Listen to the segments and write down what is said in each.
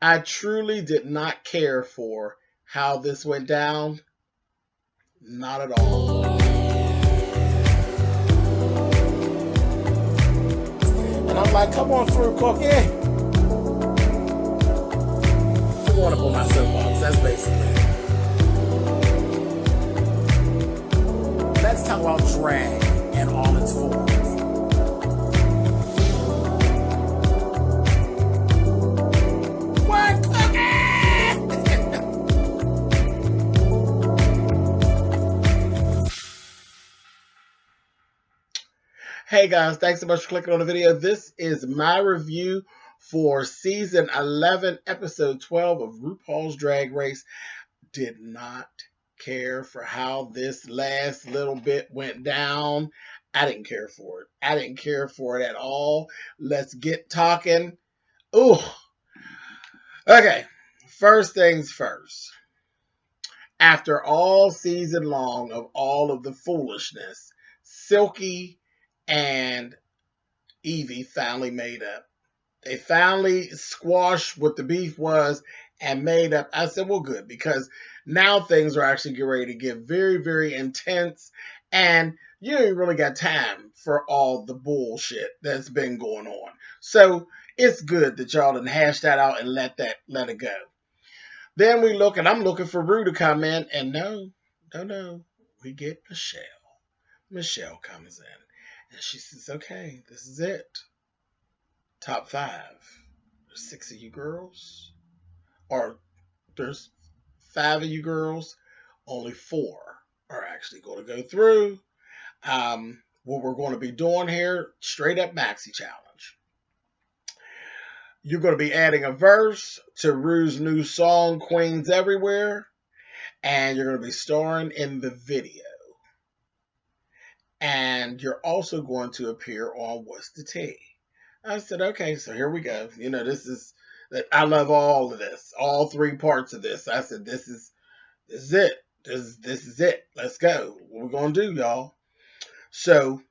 I truly did not care for how this went down. Not at all. And I'm like, come on through, Cookie. I'm going up on my soapbox. That's basically it. Let's talk about drag and all its forms. What, Cookie? Hey guys, thanks so much for clicking on the video. This is my review for season 11, episode 12 of RuPaul's Drag Race. Did not care for how this last little bit went down. I didn't care for it. I didn't care for it at all. Let's get talking. Ooh. Okay. First things first. After all season long of all of the foolishness, Silky and Evie finally made up. They finally squashed what the beef was and made up. I said, well, good, because now things are actually getting ready to get very, very intense, and you ain't really got time for all the bullshit that's been going on. So it's good that y'all done hash that out and let it go. Then we look, and I'm looking for Rue to come in, and no, we get Michelle. Michelle comes in, and she says, okay, this is it. Top 5. There's 6 of you girls, or there's 5 of you girls. Only 4 are actually going to go through. What we're going to be doing here, straight up maxi challenge. You're going to be adding a verse to Rue's new song, Queens Everywhere, and you're going to be starring in the video. And you're also going to appear on What's the Tea? I said, okay, so here we go. You know, this is, I love all of this, all 3 parts of this. I said, this is it. This is it. Let's go. What we're going to do, y'all. So,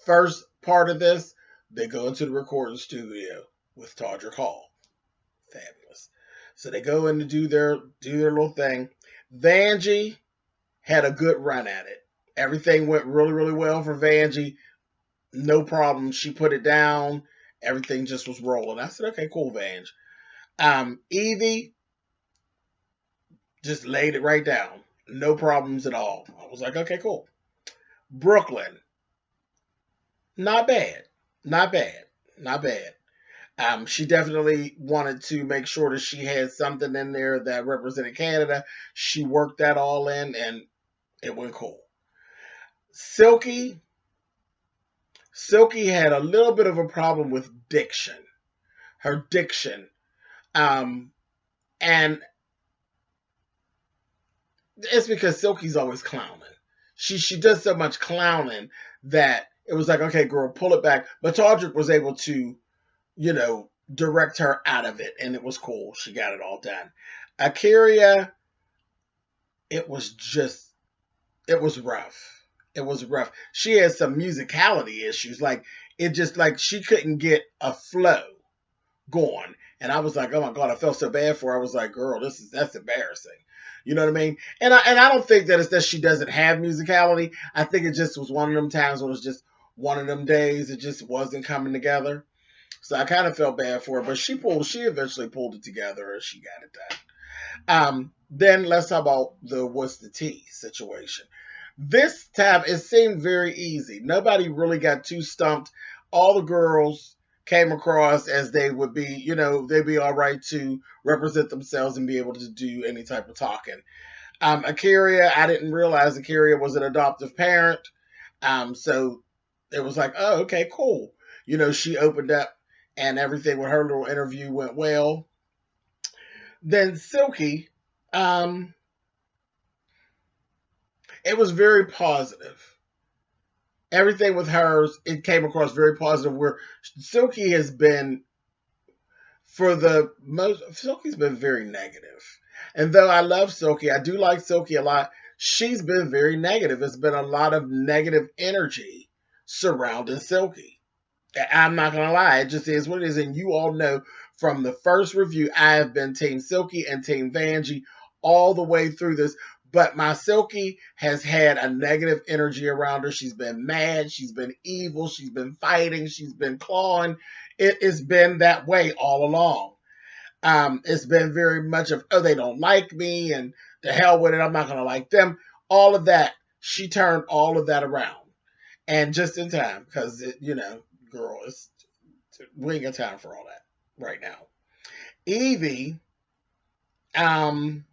first part of this, they go into the recording studio with Todrick Hall. Fabulous. So they go in to do their little thing. Vanjie had a good run at it. Everything went really, really well for Vanjie. No problem. She put it down. Everything just was rolling. I said, okay, cool, Vanjie. Evie just laid it right down. No problems at all. I was like, okay, cool. Brooklyn. Not bad. Not bad. Not bad. She definitely wanted to make sure that she had something in there that represented Canada. She worked that all in, and it went cool. Silky had a little bit of a problem with diction. Her diction. And it's because Silky's always clowning. She does so much clowning that it was like, okay, girl, pull it back. But Todrick was able to, you know, direct her out of it, and it was cool. She got it all done. A'keria, it was rough. It was rough. She had some musicality issues. Like, it just, like, she couldn't get a flow going. And I was like, oh my God, I felt so bad for her. I was like, girl, that's embarrassing. You know what I mean? And I don't think that it's that she doesn't have musicality. I think it just was one of them times when it was just one of them days. It just wasn't coming together. So I kind of felt bad for her, but she eventually pulled it together and she got it done. Then let's talk about the What's the Tea situation. This time it seemed very easy. Nobody really got too stumped. All the girls came across as they would be, you know, they'd be all right to represent themselves and be able to do any type of talking. A'keria, I didn't realize A'keria was an adoptive parent. So it was like, oh, okay, cool. You know, she opened up and everything with her little interview went well. Then Silky, it was very positive. Everything with hers, it came across very positive. Where Silky has been, Silky's been very negative. And though I love Silky, I do like Silky a lot, she's been very negative. It's been a lot of negative energy surrounding Silky. I'm not going to lie. It just is what it is. And you all know from the first review, I have been Team Silky and Team Vanjie all the way through this. But my Silky has had a negative energy around her. She's been mad. She's been evil. She's been fighting. She's been clawing. It has been that way all along. It's been very much of, oh, they don't like me and the hell with it. I'm not going to like them. All of that. She turned all of that around. And just in time, because, girl, we ain't got time for all that right now. Evie, um,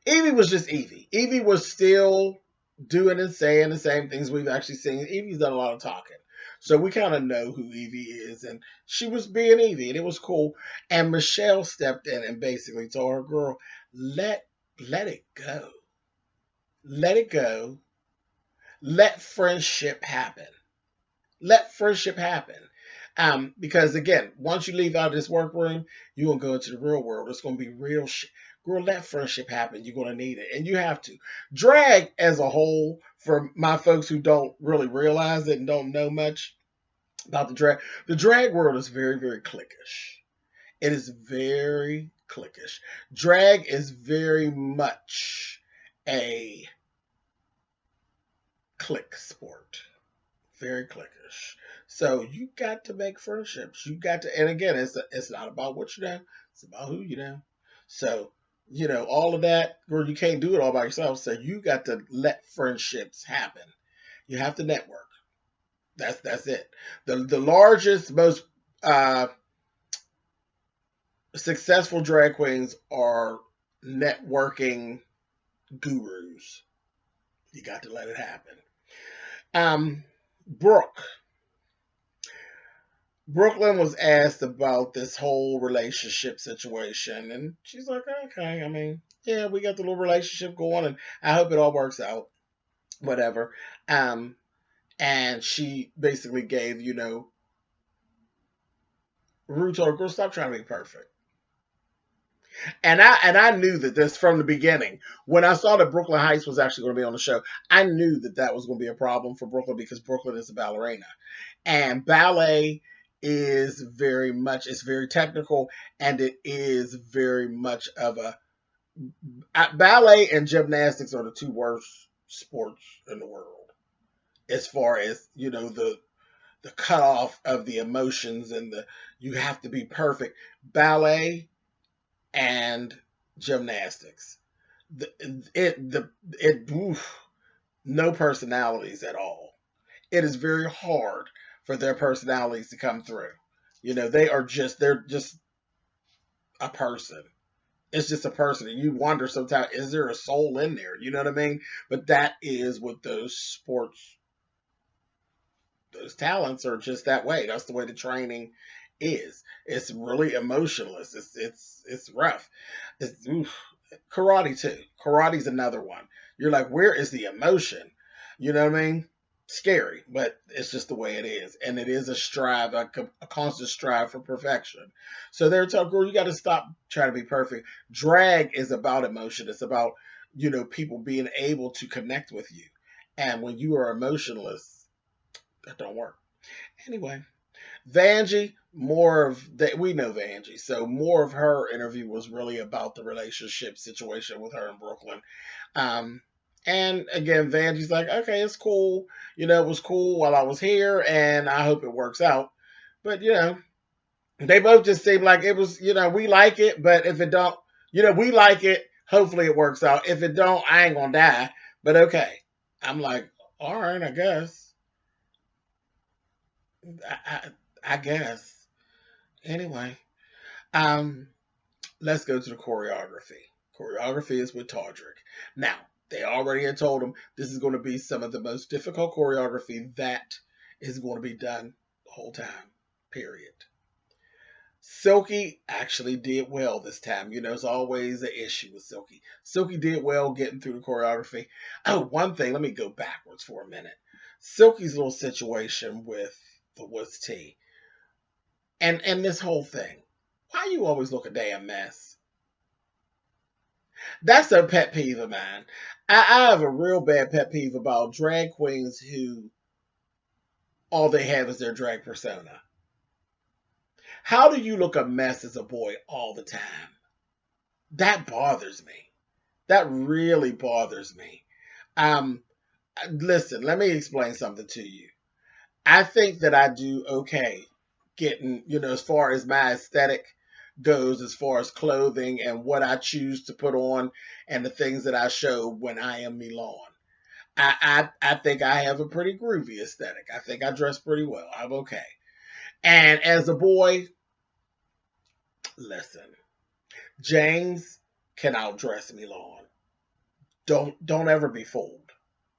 Evie was just Evie. Evie was still doing and saying the same things we've actually seen. Evie's done a lot of talking. So we kind of know who Evie is. And she was being Evie, and it was cool. And Michelle stepped in and basically told her, girl, let it go. Let it go. Let friendship happen. Let friendship happen. Because again, once you leave out of this workroom, you're gonna go into the real world. It's gonna be real shit. Girl, let friendship happen. You're gonna need it, and you have to. Drag as a whole, for my folks who don't really realize it and don't know much about the drag world is very, very cliquish. It is very cliquish. Drag is very much a click sport. Very cliquish. So you got to make friendships. You got to, and again, it's not about what you know. It's about who you know. So all of that, girl, you can't do it all by yourself. So you got to let friendships happen. You have to network. That's it. The largest, most uh, successful drag queens are networking gurus. You got to let it happen. Brooke. Brooklyn was asked about this whole relationship situation, and she's like, okay, I mean, yeah, we got the little relationship going, and I hope it all works out, whatever. Um, and she basically gave, Rue told her, girl, stop trying to be perfect. And I knew that this from the beginning. When I saw that Brooklyn Heights was actually going to be on the show, I knew that that was going to be a problem for Brooklyn because Brooklyn is a ballerina. And ballet is very much, it's very technical, and it is very much of a ballet and gymnastics are the two worst sports in the world as far as the cutoff of the emotions and the you have to be perfect. Ballet and gymnastics, the, oof, no personalities at all. It is very hard for their personalities to come through. They're just a person. It's just a person. And you wonder sometimes, is there a soul in there? You know what I mean? But that is what those sports, those talents are just that way. That's the way the training is. It's really emotionless. It's rough. It's oof. Karate too. Karate's another one. You're like, where is the emotion? You know what I mean? Scary, but it's just the way it is, and it is a strive, a constant strive for perfection. So they're telling, girl, you got to stop trying to be perfect. Drag is about emotion. It's about people being able to connect with you, and when you are emotionless, that don't work. Anyway, Vanjie, more of that we know Vanjie, so more of her interview was really about the relationship situation with her in Brooklyn. Um, and again, Vanjie's like, okay, it's cool. It was cool while I was here, and I hope it works out. But they both just seem like it was. We like it, but if it don't, we like it. Hopefully, it works out. If it don't, I ain't gonna die. But okay, I'm like, all right, I guess. I guess. Anyway, um, let's go to the choreography. Choreography is with Todrick. Now, they already had told him this is going to be some of the most difficult choreography that is going to be done the whole time, period. Silky actually did well this time. It's always an issue with Silky. Silky did well getting through the choreography. Oh, one thing, let me go backwards for a minute. Silky's little situation with the Woods Tea and this whole thing. Why you always look a damn mess? That's a pet peeve of mine. I have a real bad pet peeve about drag queens who all they have is their drag persona. How do you look a mess as a boy all the time? That bothers me. That really bothers me. Um, Listen, let me explain something to you. I think that I do okay getting, as far as my aesthetic goes, as far as clothing and what I choose to put on and the things that I show when I am Milan. I think I have a pretty groovy aesthetic. I think I dress pretty well. I'm okay. And as a boy, listen, James can outdress Milan. Don't ever be fooled.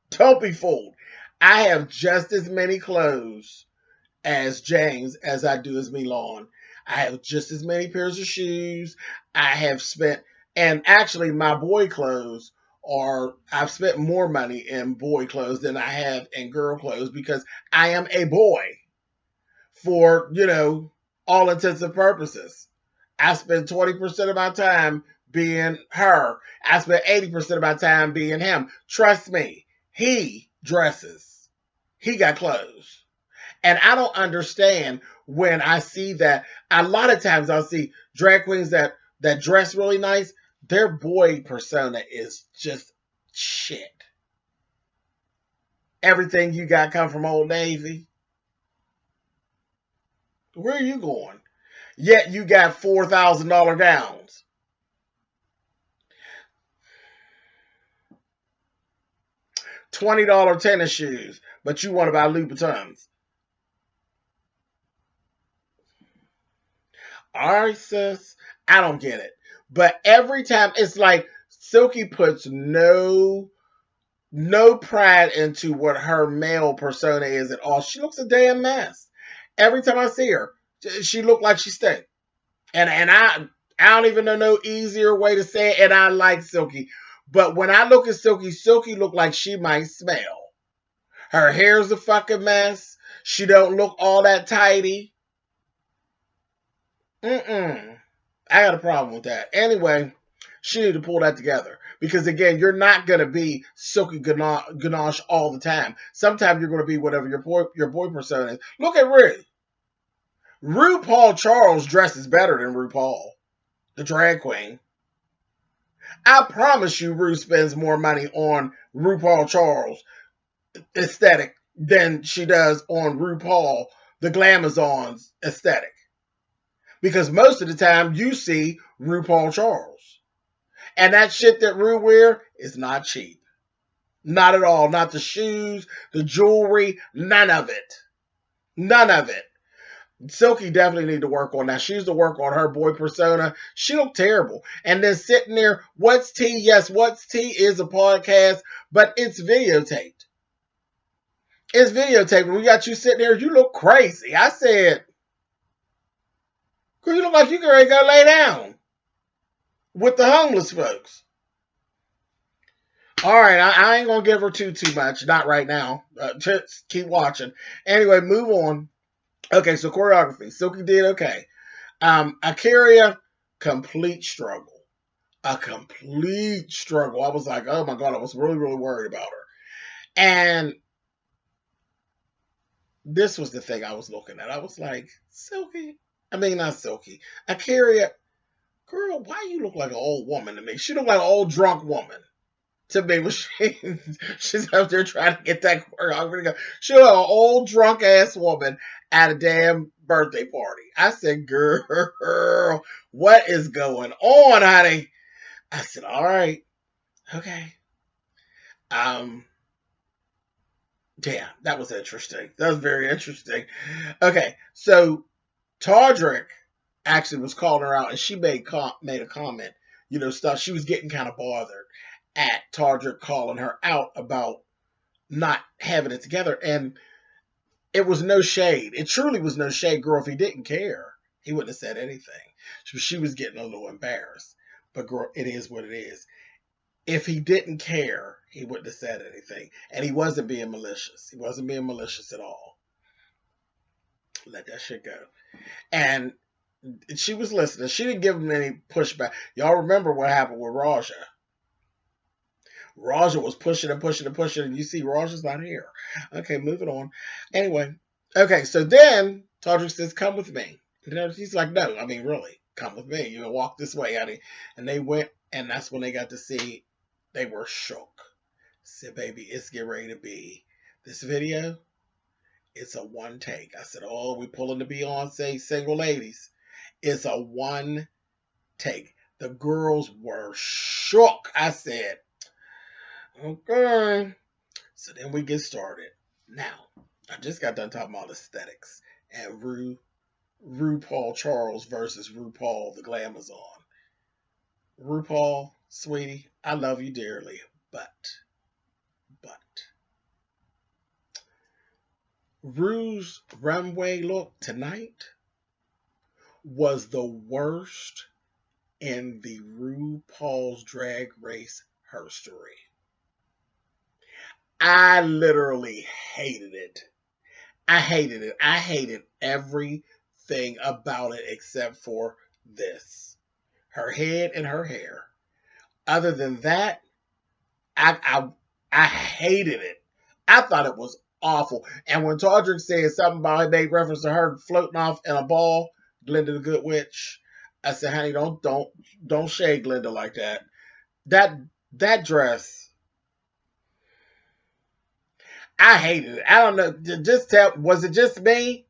Don't be fooled. I have just as many clothes as James as I do as Milan. I have just as many pairs of shoes. I have spent, and actually my boy clothes I've spent more money in boy clothes than I have in girl clothes because I am a boy for, all intents and purposes. I spend 20% of my time being her. I spend 80% of my time being him. Trust me, he dresses. He got clothes. And I don't understand when I see that. A lot of times I'll see drag queens that dress really nice. Their boy persona is just shit. Everything you got come from Old Navy. Where are you going? Yet you got $4,000 gowns. $20 tennis shoes, but you want to buy Louboutins. All right, sis. I don't get it. But every time it's like Silky puts no pride into what her male persona is at all. She looks a damn mess. Every time I see her, she look like she stinks. And I don't even know no easier way to say it. And I like Silky. But when I look at Silky, Silky look like she might smell. Her hair's a fucking mess. She don't look all that tidy. Mm-mm. I got a problem with that. Anyway, she need to pull that together. Because again, you're not going to be Silky Ganache all the time. Sometimes you're going to be whatever your boy persona is. Look at Ru. RuPaul Charles dresses better than RuPaul, the drag queen. I promise you Ru spends more money on RuPaul Charles aesthetic than she does on RuPaul, the Glamazon's aesthetic. Because most of the time you see RuPaul Charles. And that shit that Ru wear is not cheap. Not at all. Not the shoes, the jewelry, none of it. None of it. Silky definitely need to work on that. She needs to work on her boy persona. She looked terrible. And then sitting there, What's Tea? Yes, What's Tea is a podcast, but it's videotaped. It's videotaped. When we got you sitting there, you look crazy. I said, you look like you can ready to go lay down with the homeless folks. All right, I ain't gonna give her too much. Not right now. Just keep watching. Anyway, move on. Okay, so choreography. Silky did okay. Akaria, complete struggle. A complete struggle. I was like, oh my God, I was really, really worried about her. And this was the thing I was looking at. I was like, Silky? I mean, not Silky. Akaria, girl, why you look like an old woman to me? She looked like an old drunk woman to me when she's out there trying to get that choreography. She looked like an old drunk ass woman at a damn birthday party. I said, girl, what is going on, honey? I said, all right, okay. Yeah, that was interesting. That was very interesting. Okay, so Tardrick actually was calling her out, and she made a comment. Stuff she was getting kind of bothered at Tardrick calling her out about not having it together, and it was no shade. It truly was no shade, girl. If he didn't care, he wouldn't have said anything. She was getting a little embarrassed, but girl, it is what it is. If he didn't care, he wouldn't have said anything. And he wasn't being malicious. He wasn't being malicious at all. Let that shit go. And she was listening. She didn't give him any pushback. Y'all remember what happened with Raja. Raja was pushing and pushing and pushing, and you see Raja's not here. Okay, moving on. Anyway, Okay, so then Todrick says, "Come with me." And he's like, "No, I mean, really, come with me. You know, walk this way, honey." And they went, and that's when they got to see. They were shook. Said, "Baby, it's getting ready to be this video. It's a one take." I said, "Oh, we pulling the Beyonce single ladies. It's a one take." The girls were shook. I said, "Okay." So then we get started. Now, I just got done talking about aesthetics and RuPaul Charles versus RuPaul the Glamazon. RuPaul, sweetie, I love you dearly, but Ru's runway look tonight was the worst in the RuPaul's Drag Race history. I literally hated it. I hated it. I hated everything about it except for this. Her head and her hair. Other than that, I I, I hated it. I thought it was awful. And when Todrick said something about it made reference to her floating off in a ball, Glinda the Good Witch, I said, "Honey, don't shade Glinda like that." That that dress, I hated it. I don't know. Just tell, was it just me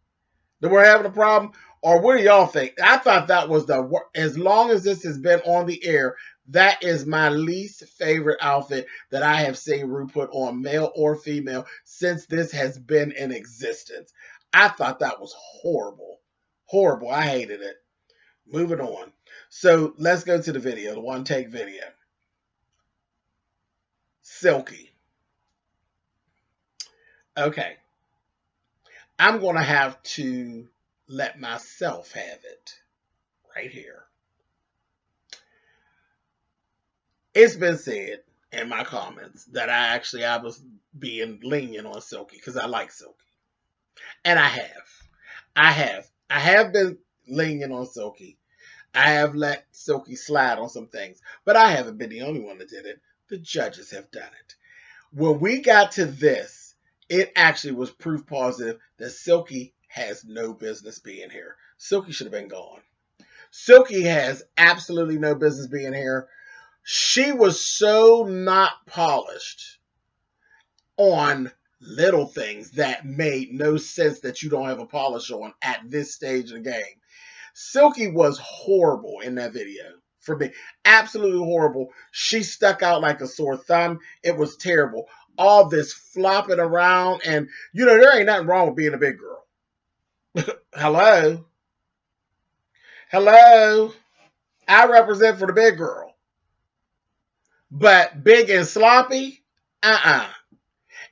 that we're having a problem, or what do y'all think? I thought that was the as long as this has been on the air, that is my least favorite outfit that I have seen Ru put on, male or female, since this has been in existence. I thought that was horrible, horrible. I hated it. Moving on. So let's go to the video, the one take video. Silky. Okay, I'm gonna have to let myself have it right here. It's been said in my comments that I was being lenient on Silky because I like Silky, and I have been lenient on Silky. I have let Silky slide on some things, but I haven't been the only one that did it. The judges have done it. When we got to this, it actually was proof positive that Silky has no business being here. Silky should have been gone. Silky has absolutely no business being here. She was so not polished on little things that made no sense that you don't have a polish on at this stage of the game. Silky was horrible in that video for me. Absolutely horrible. She stuck out like a sore thumb. It was terrible. All this flopping around, and there ain't nothing wrong with being a big girl. Hello? Hello? I represent for the big girl. But big and sloppy? Uh-uh.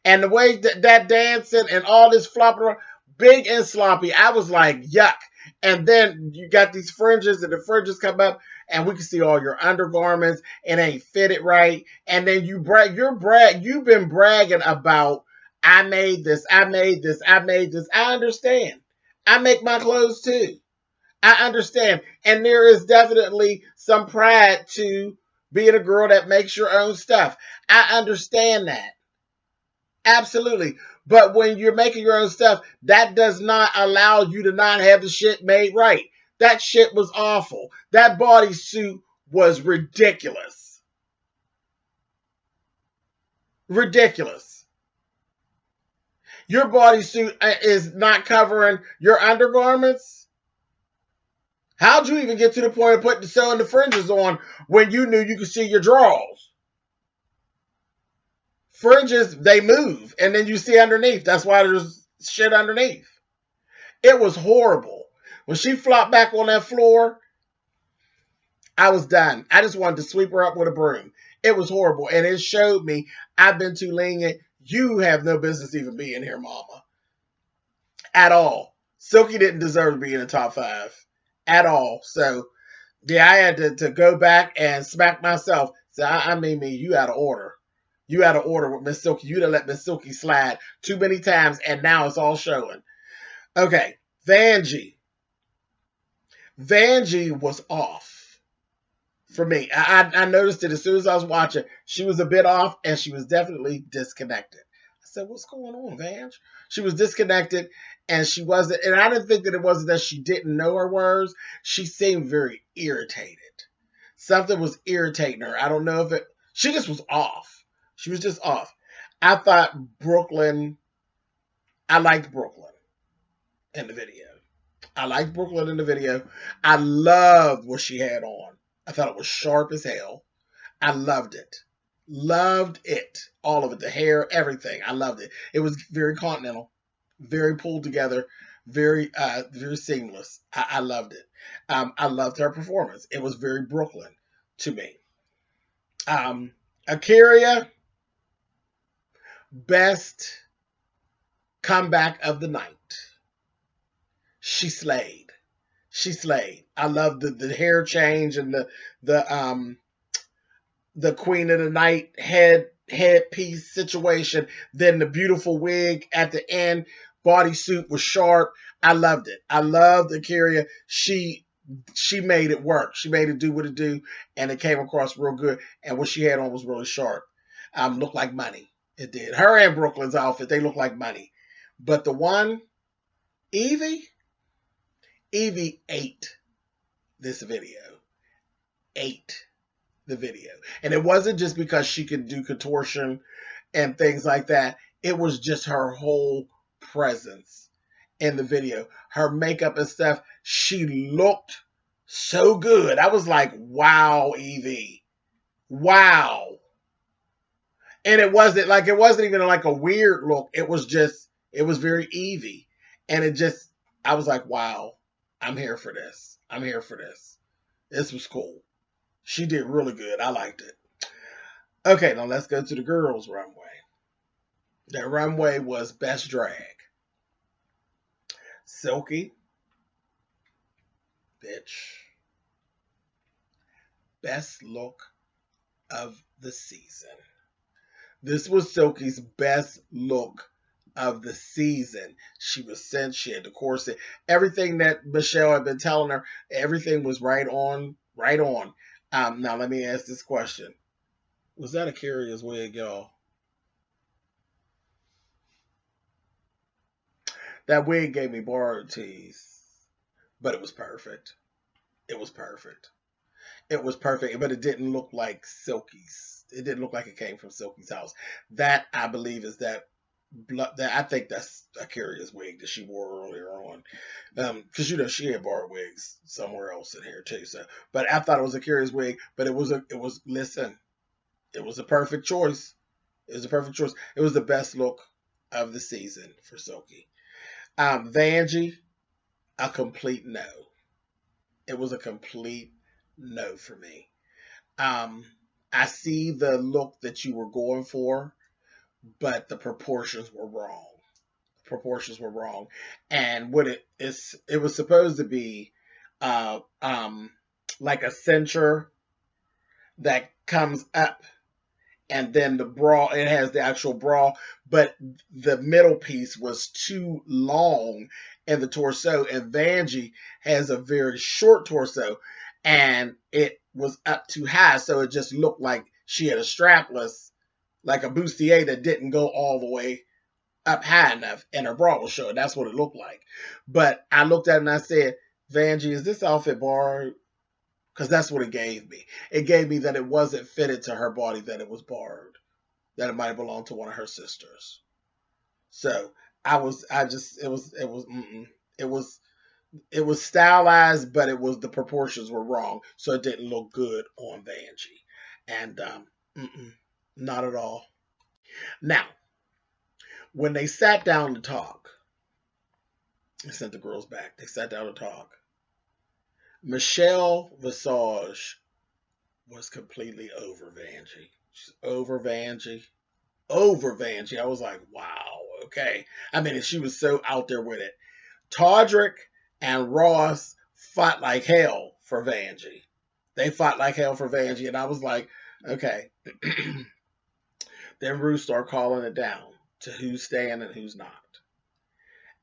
And the way that dancing and all this flopping around, big and sloppy, I was like, yuck. And then you got these fringes, and the fringes come up, and we can see all your undergarments, and ain't fitted right. And then you've been bragging about, I made this, I made this, I made this. I understand. I make my clothes too. I understand. And there is definitely some pride to being a girl that makes your own stuff. I understand that. Absolutely. But when you're making your own stuff, that does not allow you to not have the shit made right. That shit was awful. That bodysuit was ridiculous. Ridiculous. Your bodysuit is not covering your undergarments. How'd you even get to the point of sewing the fringes on when you knew you could see your drawers? Fringes, they move, and then you see underneath. That's why there's shit underneath. It was horrible. When she flopped back on that floor, I was done. I just wanted to sweep her up with a broom. It was horrible, and it showed me I've been too lenient. You have no business even being here, mama. At all. Silky didn't deserve to be in the top 5. At all. So, yeah, I had to go back and smack myself. So, I mean, you out of order. You out of order with Miss Silky. You done let Miss Silky slide too many times, and now it's all showing. Okay, Vanjie. Vanjie was off for me. I noticed it as soon as I was watching. She was a bit off, and she was definitely disconnected. I said, what's going on, Vange? She was disconnected and she wasn't, and I didn't think that it wasn't that she didn't know her words. She seemed very irritated. Something was irritating her. I don't know if it, she just was off. She was just off. I thought Brooklyn, I liked Brooklyn in the video. I liked Brooklyn in the video. I loved what she had on. I thought it was sharp as hell. I loved it. Loved it. All of it. The hair, everything. I loved it. It was very continental, very pulled together, very seamless. I loved it. I loved her performance. It was very Brooklyn to me. Akira, best comeback of the night. She slayed. She slayed. I loved the hair change and the Queen of the Night headpiece situation. Then the beautiful wig at the end. Bodysuit was sharp. I loved it. I loved Akira. She made it work. She made it do what it do, and it came across real good. And what she had on was really sharp. Looked like money. It did. Her and Brooklyn's outfit, they look like money. But the one, Evie ate this video. Ate the video. And it wasn't just because she could do contortion and things like that. It was just her whole presence in the video. Her makeup and stuff. She looked so good. I was like, wow, Evie. Wow. And it wasn't even like a weird look. It was very Evie. And I was like, wow, I'm here for this. I'm here for this. This was cool. She did really good. I liked it. Okay, now let's go to the girls' runway. The runway was best drag. Silky, bitch. Best look of the season. This was Silky's best look of the season. She was sent. She had the corset. Everything that Michelle had been telling her, everything was right on, right on. Now let me ask this question. Was that Akira's wig, y'all? That wig gave me borrowed tease, but it was perfect. It was perfect. It was perfect, but it didn't look like Silky's. It didn't look like it came from Silky's house. That, I believe, is that I think that's Akira's wig that she wore earlier on, because she had borrowed wigs somewhere else in here too. So, but I thought it was Akira's wig, but it was listen, it was a perfect choice. It was a perfect choice. It was the best look of the season for Silky. Vanjie, a complete no. It was a complete no for me. I see the look that you were going for, but the proportions were wrong. Proportions were wrong, and what it was supposed to be, like a cincher that comes up, and then the bra, it has the actual bra, but the middle piece was too long in the torso, and Vanjie has a very short torso, and it was up too high, so it just looked like she had a strapless, like a bustier that didn't go all the way up high enough, and her bra was showing. That's what it looked like. But I looked at it and I said, Vanjie, is this outfit borrowed? Because that's what it gave me. It gave me that it wasn't fitted to her body, that it was borrowed, that it might have belonged to one of her sisters. So it was stylized, but the proportions were wrong, so it didn't look good on Vanjie, and not at all. Now, when they sat down to talk, I sent the girls back. They sat down to talk. Michelle Visage was completely over Vanjie. She's over Vanjie. Over Vanjie. I was like, wow, okay. I mean, she was so out there with it. Todrick and Ross fought like hell for Vanjie. They fought like hell for Vanjie, and I was like, okay. Then Ru started calling it down to who's staying and who's not.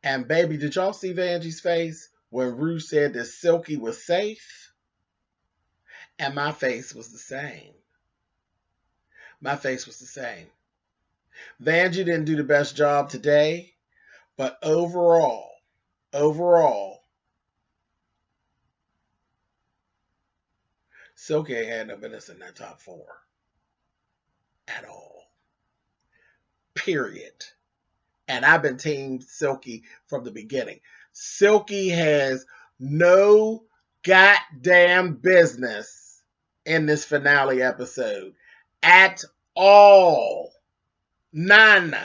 And baby, did y'all see Vanjie's face when Ru said that Silky was safe? And my face was the same. My face was the same. Vanjie didn't do the best job today, but overall, Silky ain't had no business in that top four at all. Period. And I've been team Silky from the beginning. Silky has no goddamn business in this finale episode at all. None.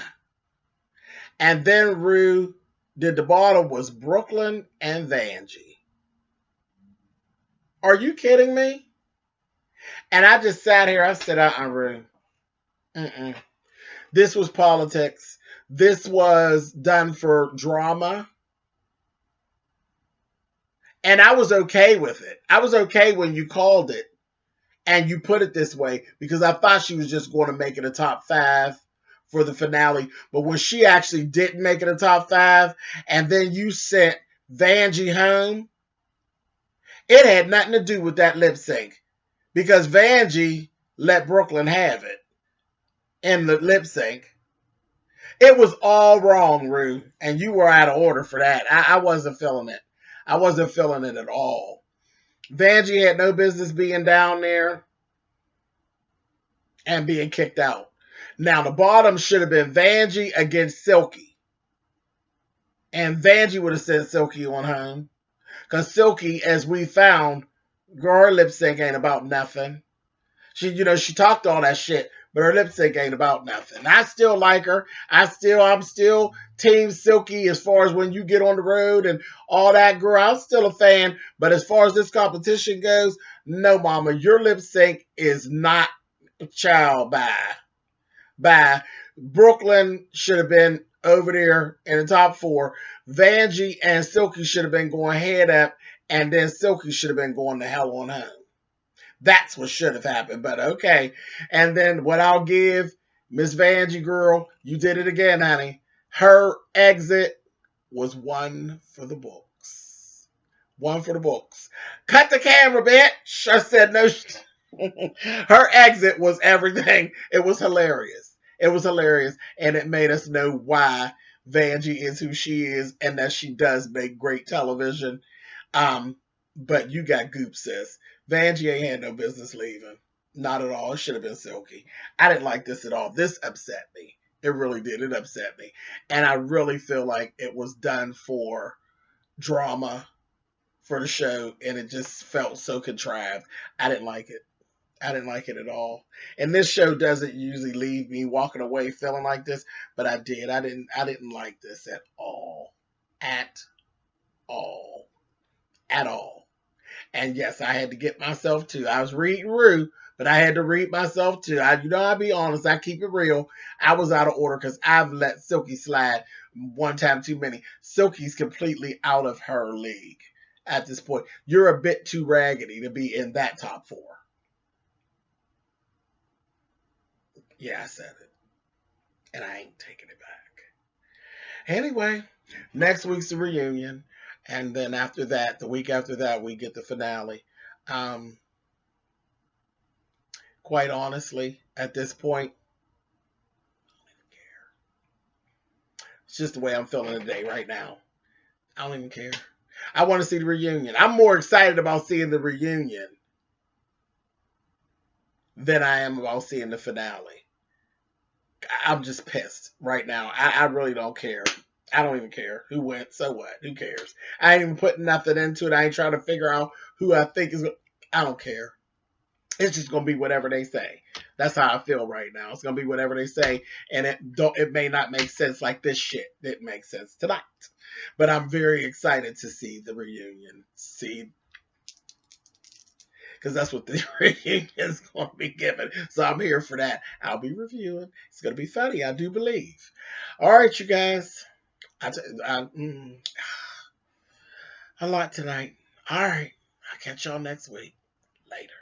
And then Rue did the bottom was Brooklyn and Vanjie. Are you kidding me? And I just sat here. I said, Rue. Mm-mm. This was politics. This was done for drama. And I was okay with it. I was okay when you called it and you put it this way because I thought she was just going to make it a top 5 for the finale. But when she actually didn't make it a top 5 and then you sent Vanjie home, it had nothing to do with that lip sync because Vanjie let Brooklyn have it in the lip sync. It was all wrong, Rue, and you were out of order for that. I wasn't feeling it. I wasn't feeling it at all. Vanjie had no business being down there and being kicked out. Now, the bottom should have been Vanjie against Silky. And Vanjie would have sent Silky on home. Because Silky, as we found, girl, her lip sync ain't about nothing. She talked all that shit, but her lip sync ain't about nothing. I still like her. I'm still team Silky as far as when you get on the road and all that, girl. I'm still a fan. But as far as this competition goes, no, mama, your lip sync is not child bye. Brooklyn should have been over there in the top 4. Vanjie and Silky should have been going head up, and then Silky should have been going to hell on home. That's what should have happened, but okay. And then what I'll give Miss Vanjie, girl, you did it again, honey. Her exit was one for the books. One for the books. Cut the camera, bitch. I said no. Her exit was everything. It was hilarious. It was hilarious, and it made us know why Vanjie is who she is, and that she does make great television. But you got goop, sis. Vanjie ain't had no business leaving. Not at all. It should have been Silky. I didn't like this at all. This upset me. It really did. It upset me. And I really feel like it was done for drama for the show, and it just felt so contrived. I didn't like it. I didn't like it at all. And this show doesn't usually leave me walking away feeling like this, but I did. I didn't like this at all. At all. At all. And yes, I had to get myself too. I was reading Rue, but I had to read myself too. I'll be honest, I keep it real. I was out of order because I've let Silky slide one time too many. Silky's completely out of her league at this point. You're a bit too raggedy to be in that top 4. Yeah, I said it. And I ain't taking it back. Anyway, next week's the reunion. And then after that, the week after that, we get the finale. Quite honestly, at this point, I don't even care. It's just the way I'm feeling today, right now. I don't even care. I want to see the reunion. I'm more excited about seeing the reunion than I am about seeing the finale. I'm just pissed right now. I really don't care. I don't even care who went. So what? Who cares? I ain't even putting nothing into it. I ain't trying to figure out who I think is. I don't care. It's just gonna be whatever they say. That's how I feel right now. It's gonna be whatever they say, and it may not make sense like this shit didn't make sense tonight. But I'm very excited to see the reunion. See, because that's what the reunion is going to be given. So I'm here for that. I'll be reviewing. It's going to be funny, I do believe. All right, you guys. A lot tonight. All right. I'll catch y'all next week. Later.